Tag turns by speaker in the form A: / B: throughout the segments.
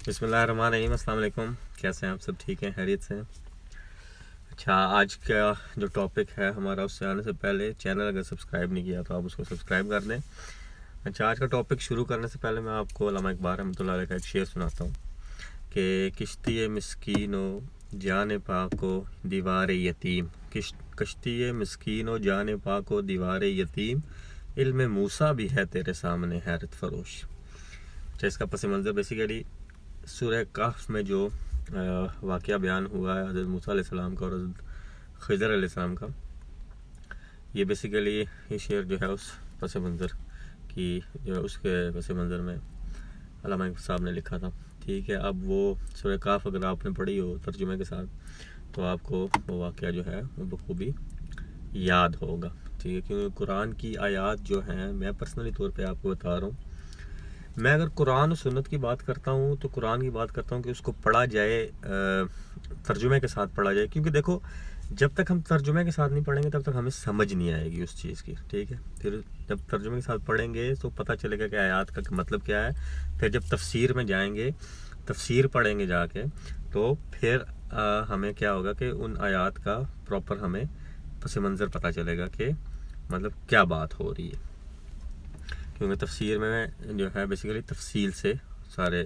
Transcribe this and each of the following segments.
A: بسم اللہ الرحمن الرحیم۔ السلام علیکم، کیسے ہیں آپ سب؟ ٹھیک ہیں، خیریت سے ہیں؟ اچھا، آج کا جو ٹاپک ہے ہمارا، اس سے آنے سے پہلے چینل اگر سبسکرائب نہیں کیا تو آپ اس کو سبسکرائب کر دیں۔ اچھا، آج کا ٹاپک شروع کرنے سے پہلے میں آپ کو علامہ اقبال رحمۃ اللہ علیہ کا ایک شعر سناتا ہوں کہ کشتی مسکین و جان پاک و دیوار یتیم، کشتی مسکین و جان پاک و دیوار یتیم، علم موسیٰ بھی ہے تیرے سامنے حیرت فروش۔ اچھا، اس کا پس منظر بیسیکلی سورہ کہف میں جو واقعہ بیان ہوا ہے حضرت موسیٰ علیہ السلام کا اور حضرت خضر علیہ السلام کا، یہ بیسیکلی یہ شعر جو ہے اس پس منظر کی جو اس کے پس منظر میں علامہ صاحب نے لکھا تھا۔ ٹھیک ہے، اب وہ سورہ کہف اگر آپ نے پڑھی ہو ترجمے کے ساتھ تو آپ کو وہ واقعہ جو ہے وہ بخوبی یاد ہوگا۔ ٹھیک ہے، کیونکہ قرآن کی آیات جو ہیں، میں پرسنلی طور پہ آپ کو بتا رہا ہوں، میں اگر قرآن و سنت کی بات کرتا ہوں تو قرآن کی بات کرتا ہوں کہ اس کو پڑھا جائے، ترجمے کے ساتھ پڑھا جائے، کیونکہ دیکھو جب تک ہم ترجمے کے ساتھ نہیں پڑھیں گے تب تک ہمیں سمجھ نہیں آئے گی اس چیز کی۔ ٹھیک ہے، پھر جب ترجمے کے ساتھ پڑھیں گے تو پتہ چلے گا کہ آیات کا مطلب کیا ہے۔ پھر جب تفسیر میں جائیں گے، تفسیر پڑھیں گے جا کے، تو پھر ہمیں کیا ہوگا کہ ان آیات کا پراپر ہمیں پس منظر پتہ چلے گا کہ مطلب کیا بات ہو رہی ہے، کیونکہ تفسیر میں جو ہے بیسیکلی تفصیل سے سارے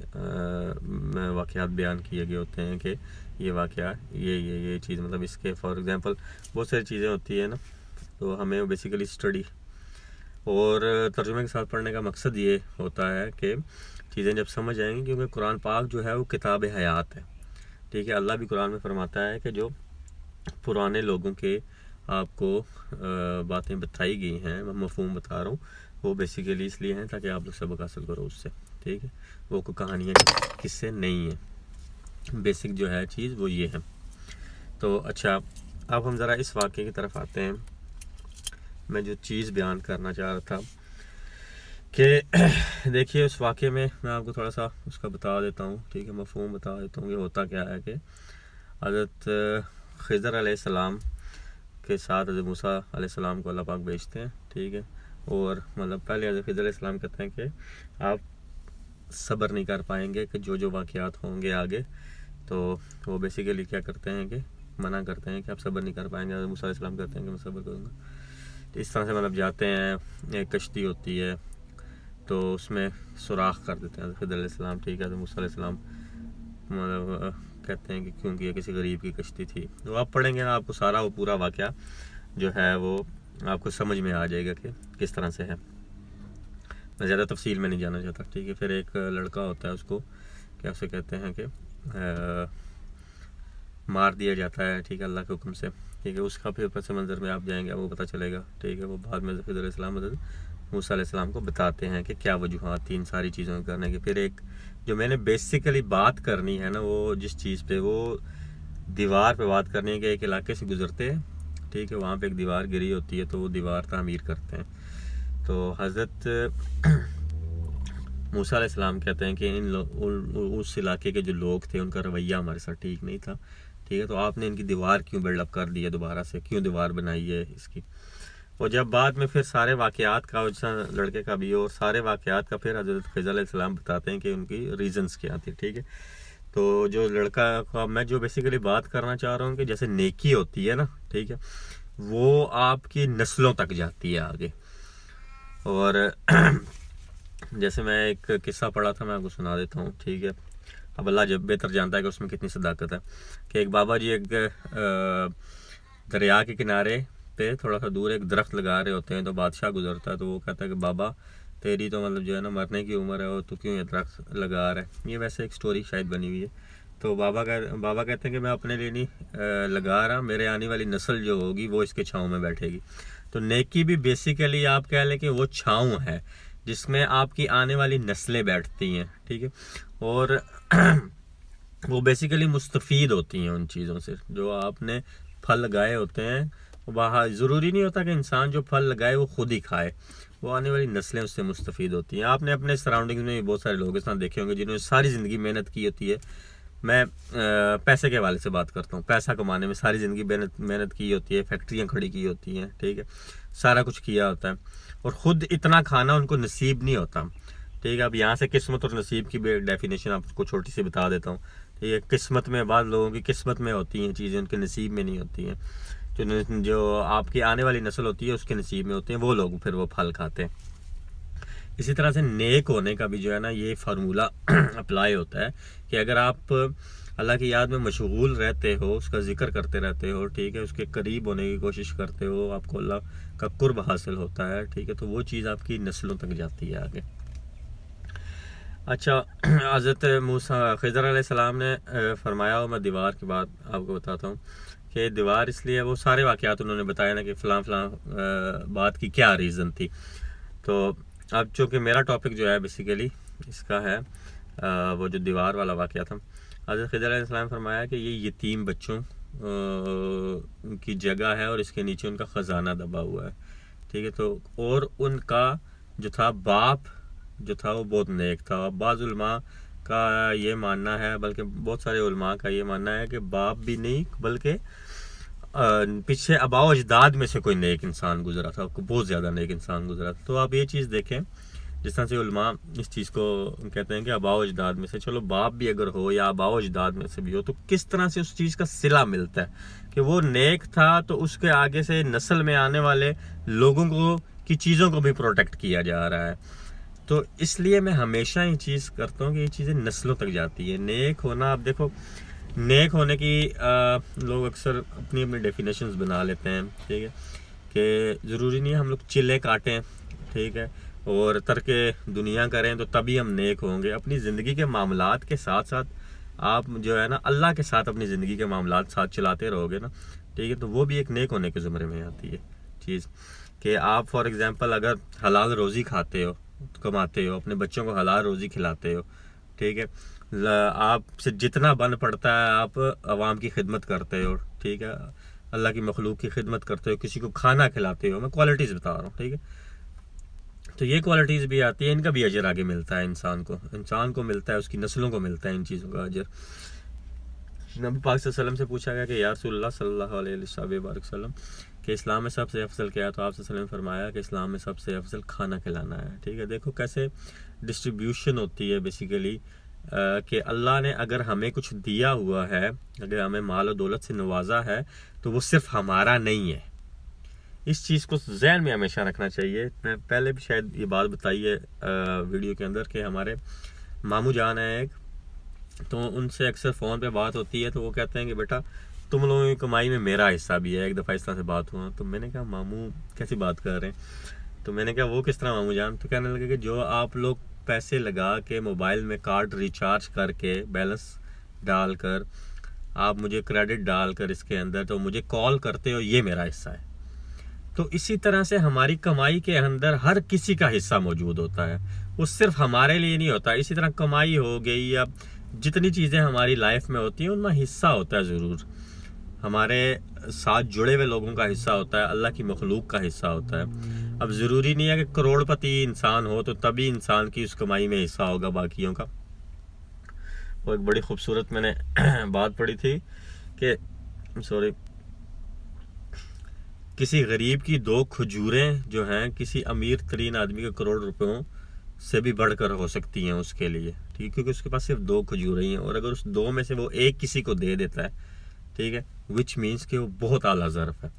A: واقعات بیان کیے گئے ہوتے ہیں کہ یہ واقعہ یہ چیز، مطلب اس کے فار ایگزامپل بہت ساری چیزیں ہوتی ہیں نا، تو ہمیں بیسیکلی اسٹڈی اور ترجمے کے ساتھ پڑھنے کا مقصد یہ ہوتا ہے کہ چیزیں جب سمجھ آئیں گی، کیونکہ قرآن پاک جو ہے وہ کتاب حیات ہے۔ ٹھیک ہے، اللہ بھی قرآن میں فرماتا ہے کہ جو پرانے لوگوں کے آپ کو باتیں بتائی گئی ہیں، میں مفہوم بتا رہا ہوں، وہ بیسیکلی اس لیے ہیں تاکہ آپ لوگ سبق حاصل کرو اس سے۔ ٹھیک ہے، وہ کوئی کہانیاں کس سے نہیں ہیں، بیسک جو ہے چیز وہ یہ ہے۔ تو اچھا، اب ہم ذرا اس واقعے کی طرف آتے ہیں۔ میں جو چیز بیان کرنا چاہ رہا تھا کہ دیکھیے اس واقعے میں آپ کو تھوڑا سا اس کا بتا دیتا ہوں۔ ٹھیک ہے، مفہوم بتا دیتا ہوں کہ ہوتا کیا ہے کہ حضرت خضر علیہ السلام کے ساتھ حضرت موسیٰ علیہ السلام کو اللہ پاک بھیجتے ہیں۔ ٹھیک ہے، اور مطلب پہلے حضرت خضر علیہ السلام کہتے ہیں کہ آپ صبر نہیں کر پائیں گے کہ جو واقعات ہوں گے آگے، تو وہ بیسیکلی کیا کرتے ہیں کہ منع کرتے ہیں کہ آپ صبر نہیں کر پائیں گے۔ حضرت موسیٰ علیہ السلام کہتے ہیں کہ میں صبر کروں گا۔ تو اس طرح سے مطلب جاتے ہیں، ایک کشتی ہوتی ہے تو اس میں سوراخ کر دیتے ہیں حضرت خضر علیہ السلام۔ ٹھیک ہے، حضرت موسیٰ علیہ السلام مطلب کہتے ہیں کہ کیونکہ یہ کسی غریب کی کشتی تھی۔ تو آپ پڑھیں گے نا، آپ کو سارا وہ پورا واقعہ جو ہے وہ آپ کو سمجھ میں آ جائے گا کہ کس طرح سے ہے۔ میں زیادہ تفصیل میں نہیں جانا چاہتا۔ ٹھیک ہے، پھر ایک لڑکا ہوتا ہے، اس کو کیا اسے کہتے ہیں کہ مار دیا جاتا ہے، ٹھیک ہے، اللہ کے حکم سے۔ ٹھیک ہے، اس کا پھر پس منظر میں آپ جائیں گے وہ پتہ چلے گا۔ ٹھیک ہے، وہ بعد میں خضر علیہ السلام حضرت موسیٰ علیہ السلام کو بتاتے ہیں کہ کیا وجوہات تھی ان ساری چیزوں کو کرنے کی۔ پھر ایک جو میں نے بیسیکلی بات کرنی ہے نا، وہ جس چیز پہ، وہ دیوار پہ بات کرنی ہے کہ ایک علاقے سے گزرتے ہیں، ٹھیک ہے، وہاں پہ ایک دیوار گری ہوتی ہے تو وہ دیوار تعمیر کرتے ہیں۔ تو حضرت موسیٰ علیہ السلام کہتے ہیں کہ اس علاقے کے جو لوگ تھے ان کا رویہ ہمارے ساتھ ٹھیک نہیں تھا۔ ٹھیک ہے، تو آپ نے ان کی دیوار کیوں بلڈ اپ کر دی ہے، دوبارہ سے کیوں دیوار بنائی ہے اس کی۔ اور جب بعد میں پھر سارے واقعات کا، لڑکے کا بھی اور سارے واقعات کا پھر حضرت خضر علیہ السلام بتاتے ہیں کہ ان کی ریزنز کیا تھی۔ ٹھیک ہے، تو جو لڑکا کا میں جو بیسیکلی بات کرنا چاہ رہا ہوں کہ جیسے نیکی ہوتی ہے نا، ٹھیک ہے، وہ آپ کی نسلوں تک جاتی ہے آگے۔ اور جیسے میں ایک قصہ پڑھا تھا، میں آپ کو سنا دیتا ہوں۔ ٹھیک ہے، اب اللہ جب بہتر جانتا ہے کہ اس میں کتنی صداقت ہے، کہ ایک بابا جی ایک دریا کے کنارے پہ تھوڑا سا دور ایک درخت لگا رہے ہوتے ہیں، تو بادشاہ گزرتا ہے تو وہ کہتا ہے کہ بابا تیری تو مطلب جو ہے نا مرنے کی عمر ہے، اور تو کیوں یہ درخت لگا رہا ہے۔ یہ ویسے ایک سٹوری شاید بنی ہوئی ہے۔ تو بابا کہتے ہیں کہ میں اپنے لیے نہیں لگا رہا، میرے آنے والی نسل جو ہوگی وہ اس کے چھاؤں میں بیٹھے گی۔ تو نیکی بھی بیسیکلی آپ کہہ لیں کہ وہ چھاؤں ہے جس میں آپ کی آنے والی نسلیں بیٹھتی ہیں۔ ٹھیک ہے، اور وہ بیسیکلی مستفید ہوتی ہیں ان چیزوں سے، جو آپ نے پھل لگائے ہوتے ہیں۔ وہاں ضروری نہیں ہوتا کہ انسان جو پھل لگائے وہ خود ہی کھائے، وہ آنے والی نسلیں اس سے مستفید ہوتی ہیں۔ آپ نے اپنے سراؤنڈنگز میں بھی بہت سارے لوگ اس طرح دیکھے ہوں گے جنہوں نے ساری زندگی محنت کی ہوتی ہے۔ میں پیسے کے حوالے سے بات کرتا ہوں، پیسہ کمانے میں ساری زندگی محنت کی ہوتی ہے، فیکٹریاں کھڑی کی ہوتی ہیں، ٹھیک ہے، سارا کچھ کیا ہوتا ہے، اور خود اتنا کھانا ان کو نصیب نہیں ہوتا۔ ٹھیک ہے. اب یہاں سے قسمت اور نصیب کی بھی ایک ڈیفینیشن آپ کو چھوٹی سی بتا دیتا ہوں. ٹھیک ہے. قسمت میں بعض لوگوں کی قسمت میں ہوتی ہیں چیزیں، ان کے نصیب میں نہیں ہوتی ہیں. جو آپ کی آنے والی نسل ہوتی ہے اس کے نصیب میں ہوتے ہیں، وہ لوگ پھر وہ پھل کھاتے ہیں. اسی طرح سے نیک ہونے کا بھی جو ہے نا یہ فارمولہ اپلائی ہوتا ہے کہ اگر آپ اللہ کی یاد میں مشغول رہتے ہو، اس کا ذکر کرتے رہتے ہو، ٹھیک ہے، اس کے قریب ہونے کی کوشش کرتے ہو، آپ کو اللہ کا قرب حاصل ہوتا ہے، ٹھیک ہے، تو وہ چیز آپ کی نسلوں تک جاتی ہے آگے. اچھا، حضرت موسیٰ خضر علیہ السلام نے فرمایا، اور میں دیوار کی بات آپ کو بتاتا ہوں کہ دیوار اس لیے، وہ سارے واقعات انہوں نے بتایا نا کہ فلاں فلاں بات کی کیا ریزن تھی. تو اب چونکہ میرا ٹاپک جو ہے بیسیکلی اس کا ہے وہ جو دیوار والا واقعہ تھا. حضرت خضر علیہ السلام فرمایا کہ یہ یتیم بچوں کی جگہ ہے اور اس کے نیچے ان کا خزانہ دبا ہوا ہے. ٹھیک ہے. تو اور ان کا جو تھا باپ جو تھا وہ بہت نیک تھا. بعض علماء کا یہ ماننا ہے، بلکہ بہت سارے علماء کا یہ ماننا ہے کہ باپ بھی نہیں بلکہ پیچھے آباء و اجداد میں سے کوئی نیک انسان گزرا تھا، بہت زیادہ نیک انسان گزرا تھا. تو آپ یہ چیز دیکھیں، جس طرح سے علماء اس چیز کو کہتے ہیں کہ آباء و اجداد میں سے، چلو باپ بھی اگر ہو یا آباء و اجداد میں سے بھی ہو، تو کس طرح سے اس چیز کا صلہ ملتا ہے کہ وہ نیک تھا تو اس کے آگے سے نسل میں آنے والے لوگوں کو کی چیزوں کو بھی پروٹیکٹ کیا جا رہا ہے. تو اس لیے میں ہمیشہ یہ چیز کرتا ہوں کہ یہ چیزیں نسلوں تک جاتی ہے. نیک ہونا، آپ دیکھو نیک ہونے کی لوگ اکثر اپنی اپنی ڈیفینیشنز بنا لیتے ہیں. ٹھیک ہے، کہ ضروری نہیں ہے ہم لوگ چلے کاٹیں، ٹھیک ہے، اور ترک دنیا کریں تو تبھی ہم نیک ہوں گے. اپنی زندگی کے معاملات کے ساتھ ساتھ آپ جو ہے نا اللہ کے ساتھ اپنی زندگی کے معاملات ساتھ چلاتے رہو گے نا، ٹھیک ہے، تو وہ بھی ایک نیک ہونے کے زمرے میں آتی ہے چیز. کہ آپ فار ایگزامپل اگر حلال روزی کھاتے ہو، کماتے ہو، اپنے بچوں کو حلال روزی کھلاتے ہو، ٹھیک ہے، آپ سے جتنا بن پڑتا ہے آپ عوام کی خدمت کرتے ہو، ٹھیک ہے، اللہ کی مخلوق کی خدمت کرتے ہو، کسی کو کھانا کھلاتے ہو. میں کوالٹیز بتا رہا ہوں، ٹھیک ہے. تو یہ کوالٹیز بھی آتی ہے، ان کا بھی اجر آگے ملتا ہے. انسان کو ملتا ہے، اس کی نسلوں کو ملتا ہے ان چیزوں کا اجر. نبی پاک صلی اللہ علیہ وسلم سے پوچھا گیا کہ یا رسول اللہ صلی اللہ علیہ وسلم کہ اسلام میں سب سے افضل کیا ہے؟ تو آپ صلی اللہ علیہ وسلم نے فرمایا کہ اسلام میں سب سے افضل کھانا کھلانا ہے. ٹھیک ہے. دیکھو کیسے ڈسٹریبیوشن ہوتی ہے بیسیکلی، کہ اللہ نے اگر ہمیں کچھ دیا ہوا ہے، اگر ہمیں مال و دولت سے نوازا ہے، تو وہ صرف ہمارا نہیں ہے. اس چیز کو ذہن میں ہمیشہ رکھنا چاہیے. میں پہلے بھی شاید یہ بات بتائی ہے ویڈیو کے اندر کہ ہمارے ماموں جان ہیں ایک، تو ان سے اکثر فون پہ بات ہوتی ہے تو وہ کہتے ہیں کہ بیٹا تم لوگوں کی کمائی میں میرا حصہ بھی ہے. ایک دفعہ اس طرح سے بات ہوا تو میں نے کہا ماموں کیسی بات کر رہے ہیں؟ تو میں نے کہا وہ کس طرح ماموں جان؟ تو کہنے لگے کہ جو آپ لوگ پیسے لگا کے موبائل میں کارڈ ریچارج کر کے بیلنس ڈال کر آپ مجھے کریڈٹ ڈال کر اس کے اندر تو مجھے کال کرتے ہو، یہ میرا حصہ ہے. تو اسی طرح سے ہماری کمائی کے اندر ہر کسی کا حصہ موجود ہوتا ہے، وہ صرف ہمارے لیے نہیں ہوتا. اسی طرح کمائی ہو گئی یا جتنی چیزیں ہماری لائف میں ہوتی ہیں ان میں حصہ ہوتا ہے، ضرور ہمارے ساتھ جڑے ہوئے لوگوں کا حصہ ہوتا ہے، اللہ کی مخلوق کا حصہ ہوتا ہے. اب ضروری نہیں ہے کہ کروڑ پتی انسان ہو تو تبھی انسان کی اس کمائی میں حصہ ہوگا باقیوں کا. وہ ایک بڑی خوبصورت میں نے بات پڑھی تھی کہ کسی غریب کی 2 کھجوریں جو ہیں کسی امیر ترین آدمی کے کروڑ روپیوں سے بھی بڑھ کر ہو سکتی ہیں اس کے لیے، ٹھیک، کیونکہ اس کے پاس صرف 2 کھجوریں ہیں، اور اگر اس 2 میں سے وہ ایک کسی کو دے دیتا ہے، ٹھیک ہے، وچ مینس کہ وہ بہت اعلیٰ ظرف ہے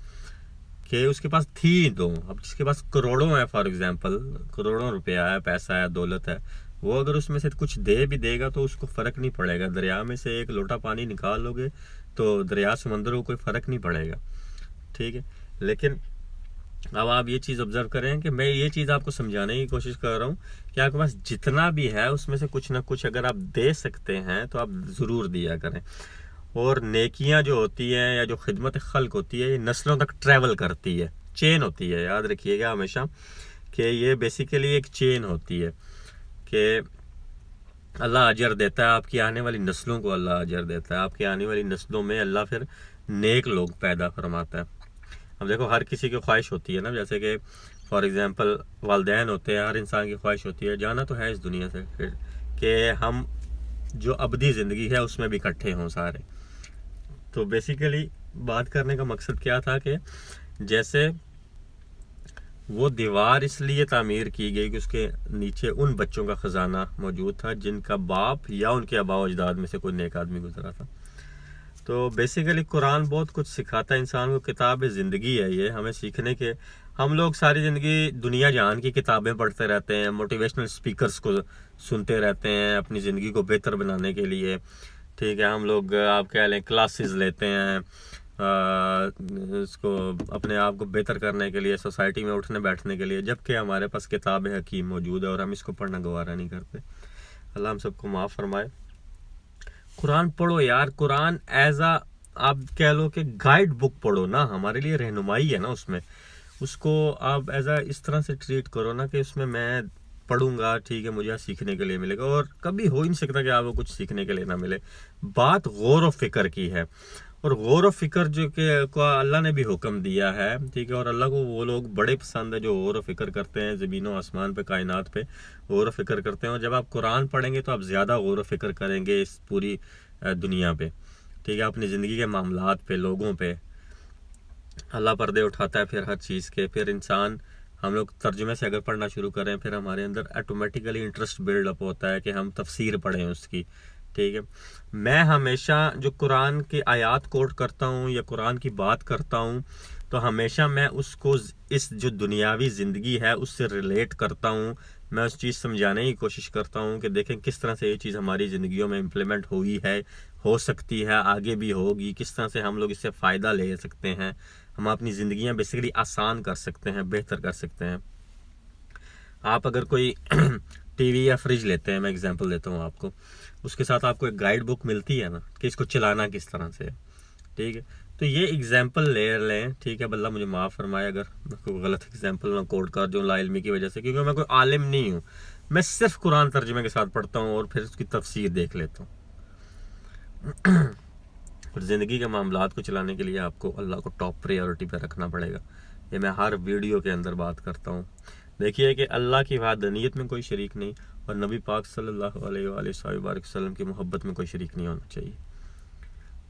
A: کہ اس کے پاس تھی 2. اب جس کے پاس کروڑوں ہے، فار ایگزامپل کروڑوں روپیہ ہے، پیسہ ہے، دولت ہے، وہ اگر اس میں سے کچھ دے بھی دے گا تو اس کو فرق نہیں پڑے گا. دریا میں سے ایک لوٹا پانی نکال لو گے تو دریا سمندر کو کوئی فرق نہیں پڑے گا، ٹھیک ہے. لیکن اب آپ یہ چیز آبزرو کریں کہ میں یہ چیز آپ کو سمجھانے کی کوشش کر رہا ہوں کہ آپ کے پاس جتنا بھی ہے اس میں سے کچھ نہ کچھ اگر آپ دے سکتے ہیں تو آپ ضرور دیا کریں. اور نیکیاں جو ہوتی ہیں یا جو خدمت خلق ہوتی ہے یہ نسلوں تک ٹریول کرتی ہے، چین ہوتی ہے. یاد رکھیے گا ہمیشہ کہ یہ بیسیکلی ایک چین ہوتی ہے کہ اللہ اجر دیتا ہے، آپ کی آنے والی نسلوں کو اللہ اجر دیتا ہے، آپ کی آنے والی نسلوں میں اللہ پھر نیک لوگ پیدا فرماتا ہے. اب دیکھو ہر کسی کی خواہش ہوتی ہے نا، جیسے کہ فار ایگزامپل والدین ہوتے ہیں، ہر انسان کی خواہش ہوتی ہے جانا تو ہے اس دنیا سے کہ ہم جو ابدی زندگی ہے اس میں بھی اکٹھے ہوں سارے. تو بیسیکلی بات کرنے کا مقصد کیا تھا کہ جیسے وہ دیوار اس لیے تعمیر کی گئی کہ اس کے نیچے ان بچوں کا خزانہ موجود تھا جن کا باپ یا ان کے آباء و اجداد میں سے کوئی نیک آدمی گزرا تھا. تو بیسیکلی قرآن بہت کچھ سکھاتا ہے انسان کو. کتاب زندگی ہے یہ, ہمیں سیکھنے کے. ہم لوگ ساری زندگی دنیا جہان کی کتابیں پڑھتے رہتے ہیں, موٹیویشنل سپیکرز کو سنتے رہتے ہیں اپنی زندگی کو بہتر بنانے کے لیے. ٹھیک ہے, ہم لوگ آپ کہہ لیں کلاسز لیتے ہیں اس کو اپنے آپ کو بہتر کرنے کے لیے, سوسائٹی میں اٹھنے بیٹھنے کے لیے, جبکہ ہمارے پاس کتاب حکیم موجود ہے اور ہم اس کو پڑھنا گوارا نہیں کرتے. اللہ ہم سب کو معاف فرمائے. قرآن پڑھو یار. قرآن ایز آپ کہہ لو کہ گائیڈ بک پڑھو نا, ہمارے لیے رہنمائی ہے نا اس میں. اس کو آپ ایز اس طرح سے ٹریٹ کرو نا کہ اس میں پڑھوں گا, ٹھیک ہے, مجھے سیکھنے کے لیے ملے گا. اور کبھی ہو ہی نہیں سکتا کہ آپ کو کچھ سیکھنے کے لیے نہ ملے. بات غور و فکر کی ہے, اور غور و فکر جو کہ اللہ نے بھی حکم دیا ہے, ٹھیک ہے, اور اللہ کو وہ لوگ بڑے پسند ہے جو غور و فکر کرتے ہیں زمین و آسمان پہ, کائنات پہ غور و فکر کرتے ہیں. اور جب آپ قرآن پڑھیں گے تو آپ زیادہ غور و فکر کریں گے اس پوری دنیا پہ, ٹھیک ہے, اپنی زندگی کے معاملات پہ, لوگوں پہ. اللہ پردے اٹھاتا ہے پھر ہر چیز کے. پھر انسان, ہم لوگ ترجمے سے اگر پڑھنا شروع کریں پھر ہمارے اندر آٹومیٹیکلی انٹرسٹ بلڈ اپ ہوتا ہے کہ ہم تفسیر پڑھیں اس کی. ٹھیک ہے, میں ہمیشہ جو قرآن کی آیات کوٹ کرتا ہوں یا قرآن کی بات کرتا ہوں تو ہمیشہ میں اس کو اس جو دنیاوی زندگی ہے اس سے ریلیٹ کرتا ہوں. میں اس چیز سمجھانے کی کوشش کرتا ہوں کہ دیکھیں کس طرح سے یہ چیز ہماری زندگیوں میں امپلیمنٹ ہوئی ہے, ہو سکتی ہے, آگے بھی ہوگی, کس طرح سے ہم لوگ اس سے فائدہ لے سکتے ہیں, ہم اپنی زندگیاں بیسیکلی آسان کر سکتے ہیں, بہتر کر سکتے ہیں. آپ اگر کوئی ٹی وی یا فریج لیتے ہیں, میں اگزامپل دیتا ہوں آپ کو, اس کے ساتھ آپ کو ایک گائیڈ بک ملتی ہے نا کہ اس کو چلانا کس طرح سے ہے. ٹھیک ہے, تو یہ اگزامپل لے لیں. ٹھیک ہے, اللہ مجھے معاف فرمائے اگر میں کوئی غلط اگزامپل میں کوٹ کر دوں لا علمی کی وجہ سے, کیونکہ میں کوئی عالم نہیں ہوں. میں صرف قرآن ترجمے کے ساتھ پڑھتا ہوں اور پھر اس کی تفسیر دیکھ لیتا ہوں. اور زندگی کے معاملات کو چلانے کے لیے آپ کو اللہ کو ٹاپ پریورٹی پہ رکھنا پڑے گا. یہ میں ہر ویڈیو کے اندر بات کرتا ہوں. دیکھیے کہ اللہ کی وحدانیت میں کوئی شریک نہیں, اور نبی پاک صلی اللہ علیہ وآلہ وسلم کی محبت میں کوئی شریک نہیں ہونا چاہیے.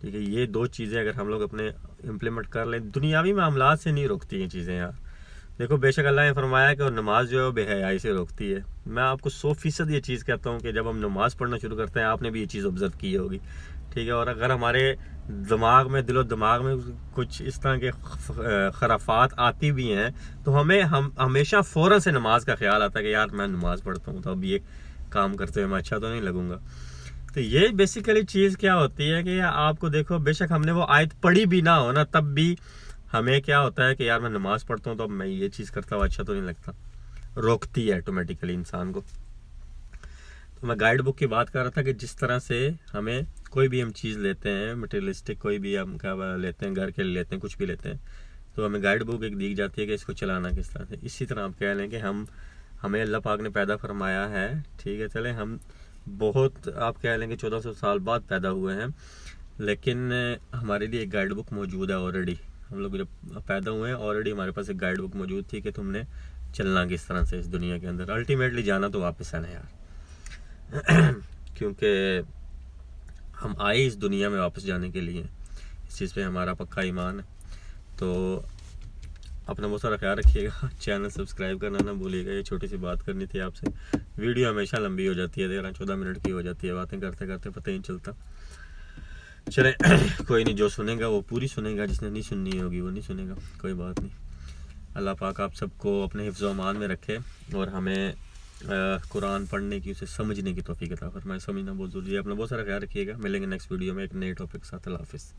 A: ٹھیک ہے, یہ دو چیزیں اگر ہم لوگ اپنے امپلیمنٹ کر لیں, دنیاوی معاملات سے نہیں روکتی ہیں چیزیں یار. دیکھو بے شک اللہ نے فرمایا کہ نماز جو ہے بے حیائی سے روکتی ہے. میں آپ کو 100% یہ چیز کہتا ہوں کہ جب ہم نماز پڑھنا شروع کرتے ہیں, آپ نے بھی یہ چیز آبزرو کی ہوگی. ٹھیک ہے, اور اگر ہمارے دماغ میں, دل و دماغ میں کچھ اس طرح کے خرافات آتی بھی ہیں تو ہمیں ہمیشہ فوراً سے نماز کا خیال آتا ہے کہ یار میں نماز پڑھتا ہوں تو اب یہ کام کرتے ہوئے میں اچھا تو نہیں لگوں گا. تو یہ بیسیکلی چیز کیا ہوتی ہے کہ آپ کو دیکھو, بے شک ہم نے وہ آیت پڑھی بھی نہ ہو نا, تب بھی ہمیں کیا ہوتا ہے کہ یار میں نماز پڑھتا ہوں تو اب میں یہ چیز کرتا ہوں اچھا تو نہیں لگتا, روکتی ہے آٹومیٹیکلی انسان کو. تو میں گائیڈ بک کی بات کر رہا تھا کہ جس طرح سے ہمیں کوئی بھی ہم چیز لیتے ہیں مٹیریلسٹک, کوئی بھی ہم کیا لیتے ہیں, گھر کے لیے لیتے ہیں, کچھ بھی لیتے ہیں, تو ہمیں گائیڈ بک ایک دی جاتی ہے کہ اس کو چلانا کس طرح سے. اسی طرح آپ کہہ لیں کہ ہمیں اللہ پاک نے پیدا فرمایا ہے. ٹھیک ہے, چلیں ہم بہت آپ کہہ لیں کہ 1400 سال بعد پیدا ہوئے ہیں, لیکن ہمارے لیے ایک گائیڈ بک موجود ہے آلریڈی. ہم لوگ جب پیدا ہوئے ہیں آلریڈی ہمارے پاس ایک گائیڈ بک موجود تھی کہ تم نے چلنا کس طرح سے اس دنیا کے اندر. الٹیمیٹلی جانا تو واپس آنا یار, کیونکہ ہم آئے اس دنیا میں واپس جانے کے لیے. اس چیز پہ ہمارا پکا ایمان ہے. تو اپنا بہت سارا خیال رکھیے گا, چینل سبسکرائب کرنا نہ بھولیے گا. یہ چھوٹی سی بات کرنی تھی آپ سے. ویڈیو ہمیشہ لمبی ہو جاتی ہے, 13-14 منٹ کی ہو جاتی ہے, باتیں کرتے کرتے پتہ ہی نہیں چلتا. چلیں کوئی نہیں, جو سنے گا وہ پوری سنے گا, جس نے نہیں سننی ہوگی وہ نہیں سنے گا, کوئی بات نہیں. اللہ پاک آپ سب کو اپنے حفظ و امان میں رکھے اور ہمیں قرآن پڑھنے کی, اسے سمجھنے کی توفیق عطا فرمائے. سمجھنا بہت ضروری ہے. اپنا بہت سارا خیال رکھیے گا. ملیں گے نیکسٹ ویڈیو میں ایک نئے ٹاپک کے ساتھ. اللہ حافظ.